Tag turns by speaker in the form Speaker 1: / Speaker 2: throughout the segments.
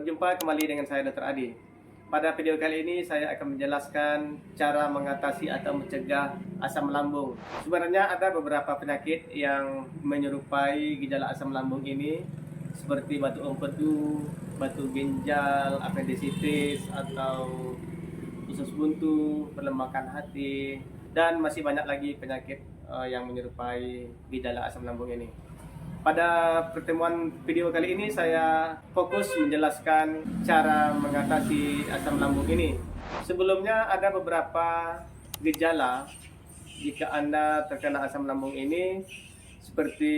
Speaker 1: Berjumpa kembali dengan saya Dr. Adi. Pada video kali ini saya akan menjelaskan cara mengatasi atau mencegah asam lambung. Sebenarnya ada beberapa penyakit yang menyerupai gejala asam lambung ini seperti batu empedu, batu ginjal, apendisitis atau usus buntu, pelemakan hati, dan masih banyak lagi penyakit yang menyerupai gejala asam lambung ini. Pada pertemuan video kali ini saya fokus menjelaskan cara mengatasi asam lambung ini. Sebelumnya ada beberapa gejala jika Anda terkena asam lambung ini, seperti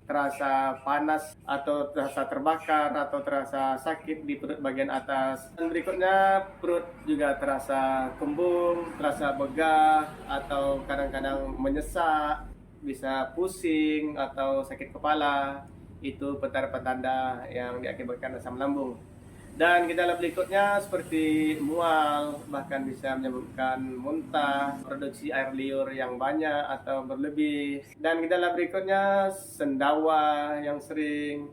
Speaker 1: terasa panas atau terasa terbakar atau terasa sakit di perut bagian atas. Dan berikutnya perut juga terasa kembung, terasa begah atau kadang-kadang menyesak, bisa pusing atau sakit kepala. Itu petanda-petanda yang diakibatkan asam lambung. Dan gejala berikutnya seperti mual, bahkan bisa menyebabkan muntah, produksi air liur yang banyak atau berlebih. Dan gejala berikutnya sendawa yang sering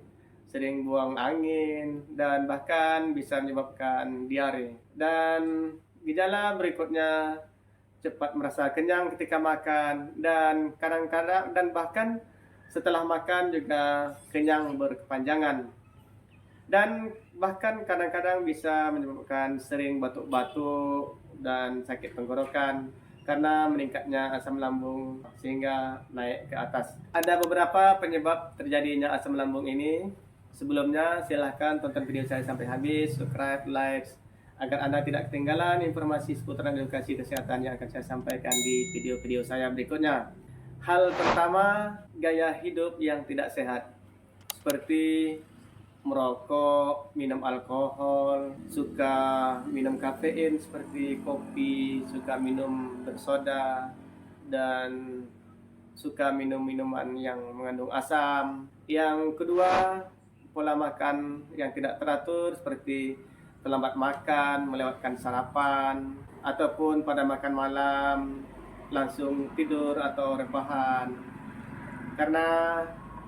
Speaker 1: buang angin, dan bahkan bisa menyebabkan diare. Dan gejala berikutnya cepat merasa kenyang ketika makan, dan kadang-kadang dan bahkan setelah makan juga kenyang berkepanjangan. Dan bahkan kadang-kadang bisa menyebabkan sering batuk-batuk dan sakit tenggorokan karena meningkatnya asam lambung sehingga naik ke atas. Ada beberapa penyebab terjadinya asam lambung ini. Sebelumnya silahkan tonton video saya sampai habis, subscribe, like, agar Anda tidak ketinggalan informasi seputar edukasi kesehatan yang akan saya sampaikan di video-video saya berikutnya. Hal pertama, gaya hidup yang tidak sehat, seperti merokok, minum alkohol, suka minum kafein seperti kopi, suka minum bersoda, dan suka minum minuman yang mengandung asam. Yang kedua, pola makan yang tidak teratur seperti terlambat makan, melewatkan sarapan, ataupun pada makan malam langsung tidur atau rebahan. Karena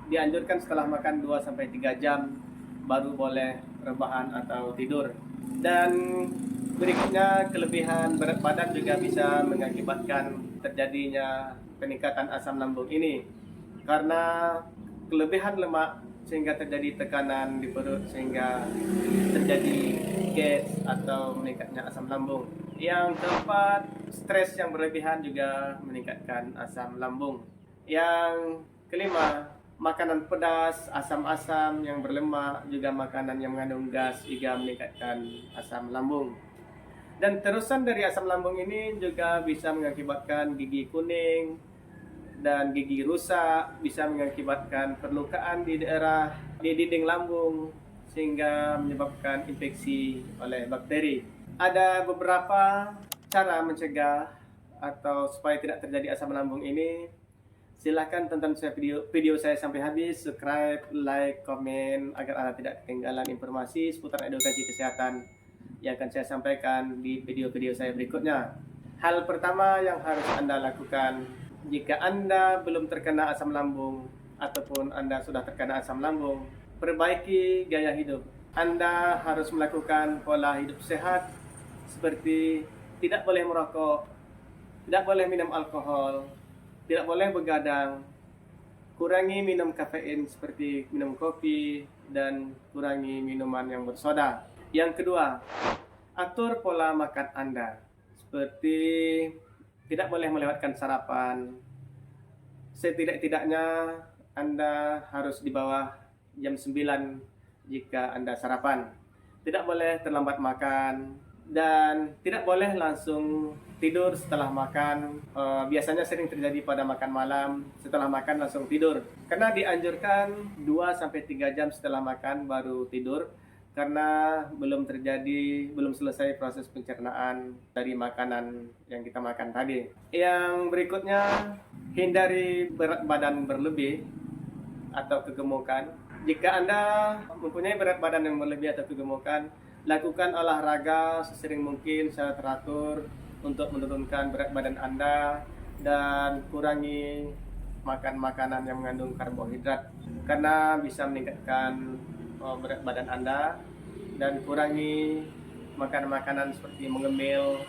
Speaker 1: dianjurkan setelah makan 2-3 jam baru boleh rebahan atau tidur. Dan berikutnya, kelebihan berat badan juga bisa mengakibatkan terjadinya peningkatan asam lambung ini. Karena kelebihan lemak sehingga terjadi tekanan di perut sehingga terjadi gas atau meningkatnya asam lambung. Yang keempat, stres yang berlebihan juga meningkatkan asam lambung. Yang kelima, makanan pedas, asam-asam yang berlemak, juga makanan yang mengandung gas juga meningkatkan asam lambung. Dan terusan dari asam lambung ini juga bisa mengakibatkan gigi kuning dan gigi rusak, bisa mengakibatkan perlukaan di dinding lambung sehingga menyebabkan infeksi oleh bakteri. Ada beberapa cara mencegah atau supaya tidak terjadi asam lambung ini. Silahkan tonton video saya sampai habis, subscribe, like, komen agar Anda tidak ketinggalan informasi seputar edukasi kesehatan yang akan saya sampaikan di video-video saya berikutnya. Hal pertama yang harus Anda lakukan jika Anda belum terkena asam lambung ataupun Anda sudah terkena asam lambung, perbaiki gaya hidup. Anda harus melakukan pola hidup sehat seperti tidak boleh merokok, tidak boleh minum alkohol, tidak boleh begadang, kurangi minum kafein seperti minum kopi, dan kurangi minuman yang bersoda. Yang kedua, atur pola makan Anda, seperti tidak boleh melewatkan sarapan. Setidak-tidaknya Anda harus di bawah jam 9 jika Anda sarapan. Tidak boleh terlambat makan, dan tidak boleh langsung tidur setelah makan. Biasanya sering terjadi pada makan malam, setelah makan langsung tidur. Karena dianjurkan 2-3 jam setelah makan baru tidur, karena belum selesai proses pencernaan dari makanan yang kita makan tadi. Yang berikutnya, hindari berat badan berlebih atau kegemukan. Jika Anda mempunyai berat badan yang berlebih atau kegemukan, lakukan olahraga sesering mungkin secara teratur untuk menurunkan berat badan Anda, dan kurangi makan makanan yang mengandung karbohidrat karena bisa meningkatkan berat badan Anda. dan kurangi makan makanan seperti mengemil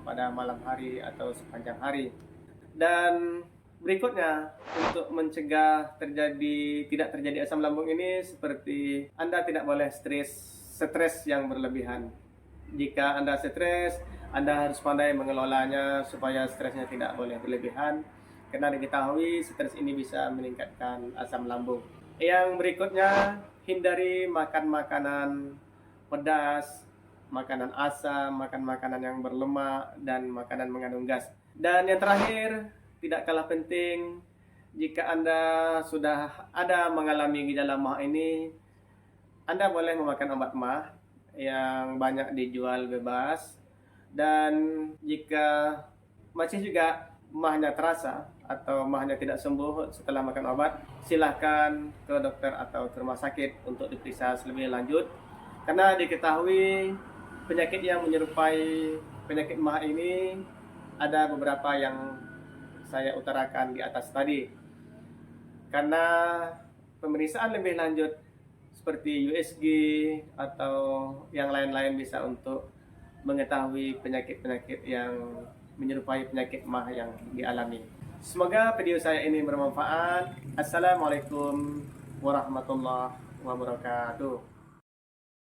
Speaker 1: pada malam hari atau sepanjang hari. Dan berikutnya, untuk mencegah tidak terjadi asam lambung ini, seperti Anda tidak boleh stres yang berlebihan. Jika Anda stres, Anda harus pandai mengelolanya supaya stresnya tidak boleh berlebihan, karena diketahui stres ini bisa meningkatkan asam lambung. Yang berikutnya, hindari makan makanan pedas, makanan asam, makan makanan yang berlemak, dan makanan mengandung gas. Dan yang terakhir, tidak kalah penting, jika Anda sudah ada mengalami gejala MAH ini, Anda boleh memakan obat MAH yang banyak dijual bebas. Dan jika masih juga MAH-nya terasa atau MAH-nya tidak sembuh setelah makan obat, silakan ke dokter atau ke rumah sakit untuk diperiksa lebih lanjut. Karena diketahui penyakit yang menyerupai penyakit MAH ini ada beberapa yang saya utarakan di atas tadi. Karena pemeriksaan lebih lanjut seperti USG atau yang lain-lain bisa untuk mengetahui penyakit-penyakit yang menyerupai penyakit MAH yang dialami. Semoga video saya ini bermanfaat. Assalamualaikum warahmatullahi wabarakatuh.